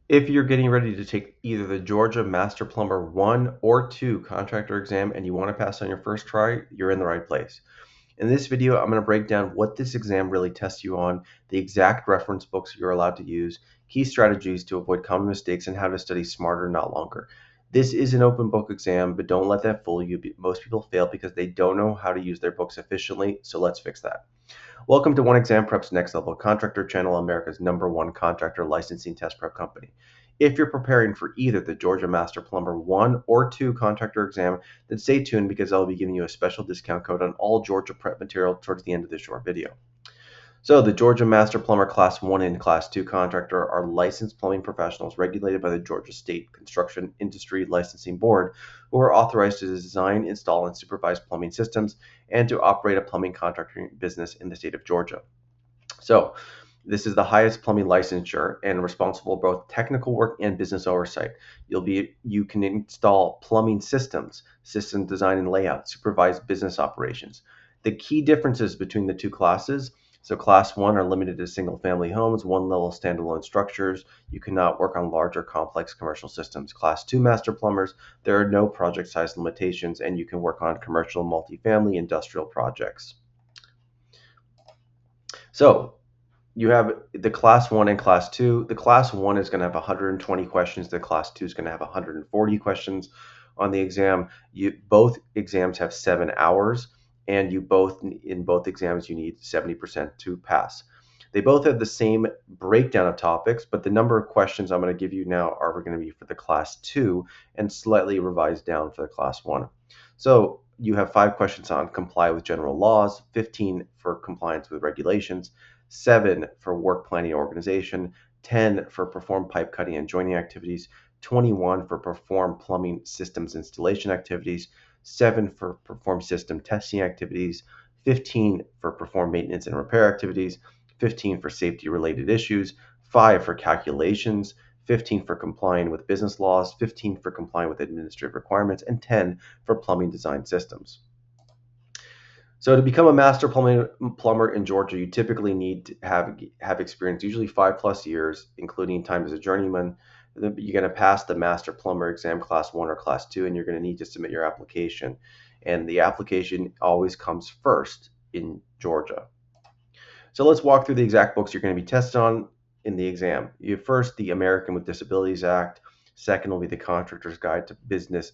If you're getting ready to take either the Georgia Master Plumber 1 or 2 contractor exam and you want to pass on your first try, you're in the right place. In this video, I'm going to break down what this exam really tests you on, the exact reference books you're allowed to use, key strategies to avoid common mistakes, and how to study smarter, not longer. This is an open book exam, but don't let that fool you. Most people fail because they don't know how to use their books efficiently, so let's fix that. Welcome to One Exam Prep's Next Level Contractor channel, America's #1 contractor licensing test prep company. If you're preparing for either the Georgia Master Plumber 1 or 2 contractor exam, then stay tuned because I'll be giving you a special discount code on all Georgia prep material towards the end of this short video. So the Georgia Master Plumber Class 1 and Class 2 contractor are licensed plumbing professionals regulated by the Georgia State Construction Industry Licensing Board, who are authorized to design, install, and supervise plumbing systems and to operate a plumbing contracting business in the state of Georgia. So this is the highest plumbing licensure and responsible for both technical work and business oversight. You can install plumbing systems, system design and layout, supervise business operations. The key differences between the two classes. So class 1 are limited to single family homes, one level standalone structures. You cannot work on large or complex commercial systems. Class 2 master plumbers, there are no project size limitations and you can work on commercial, multifamily, industrial projects. So you have the class 1 and class 2. The class 1 is going to have 120 questions. The class 2 is going to have 140 questions on the exam. Both exams have 7 hours, and in both exams you need 70% to pass. They both have the same breakdown of topics, but the number of questions I'm going to give you now are going to be for the class 2 and slightly revised down for the class 1. So you have 5 questions on comply with general laws, 15 for compliance with regulations, 7 for work planning and organization, 10 for perform pipe cutting and joining activities, 21 for perform plumbing systems installation activities, 7 for perform system testing activities, 15 for perform maintenance and repair activities, 15 for safety related issues, 5 for calculations, 15 for complying with business laws, 15 for complying with administrative requirements, and 10 for plumbing design systems. So to become a master plumber in Georgia, you typically need to have experience, usually 5+ years, including time as a journeyman. You're going to pass the master plumber exam class 1 or class 2, and you're going to need to submit your application. And the application always comes first in Georgia. So let's walk through the exact books you're going to be tested on in the exam. You have first the American with Disabilities Act. Second will be the Contractor's Guide to Business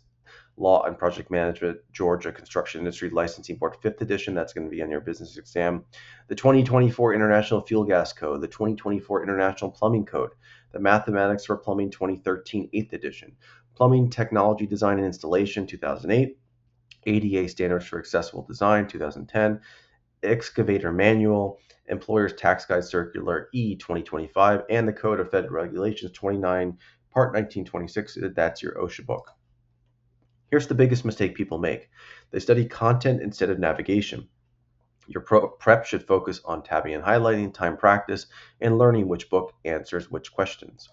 Law and Project Management, Georgia Construction Industry Licensing Board 5th edition. That's going to be on your business exam. The 2024 International Fuel Gas Code, the 2024 International Plumbing Code, the Mathematics for Plumbing 2013 8th edition, Plumbing Technology Design and Installation 2008, ADA Standards for Accessible Design 2010, Excavator Manual, Employer's Tax Guide Circular E 2025, and the Code of Federal Regulations 29, Part 1926. That's your OSHA book. Here's the biggest mistake people make. They study content instead of navigation. Your prep should focus on tabbing and highlighting, time practice, and learning which book answers which questions.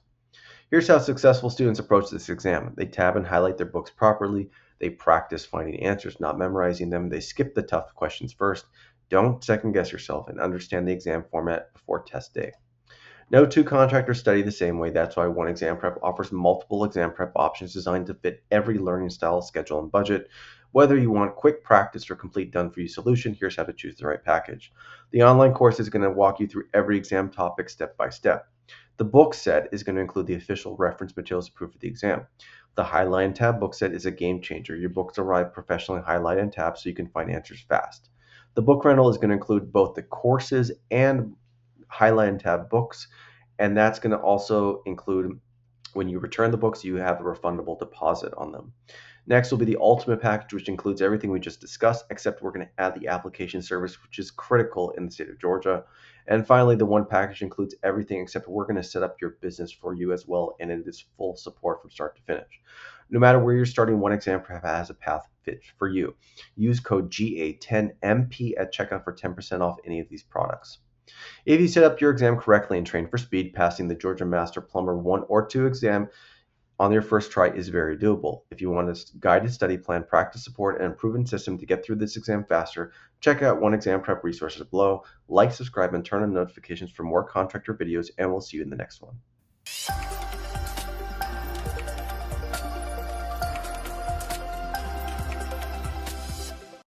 Here's how successful students approach this exam. They tab and highlight their books properly. They practice finding answers, not memorizing them. They skip the tough questions first. Don't second guess yourself and understand the exam format before test day. No two contractors study the same way. That's why One Exam Prep offers multiple exam prep options designed to fit every learning style, schedule, and budget. Whether you want quick practice or complete done-for-you solution, here's how to choose the right package. The online course is going to walk you through every exam topic step by step. The book set is going to include the official reference materials approved for the exam. The Highlight and Tab book set is a game changer. Your books arrive professionally highlighted and tabbed so you can find answers fast. The book rental is going to include both the courses and Highlight and Tab books, and that's going to also include when you return the books, you have a refundable deposit on them. Next will be the ultimate package, which includes everything we just discussed, except we're going to add the application service, which is critical in the state of Georgia. And finally, the one package includes everything except we're going to set up your business for you as well, and it is full support from start to finish. No matter where you're starting, One Exam Prep has a path fit for you. Use code GA10MP at checkout for 10% off any of these products. If you set up your exam correctly and train for speed, passing the Georgia Master Plumber 1 or 2 exam on your first try is very doable. If you want a guided study plan, practice support, and a proven system to get through this exam faster, check out One Exam Prep resources below. Like, subscribe, and turn on notifications for more contractor videos, and we'll see you in the next one.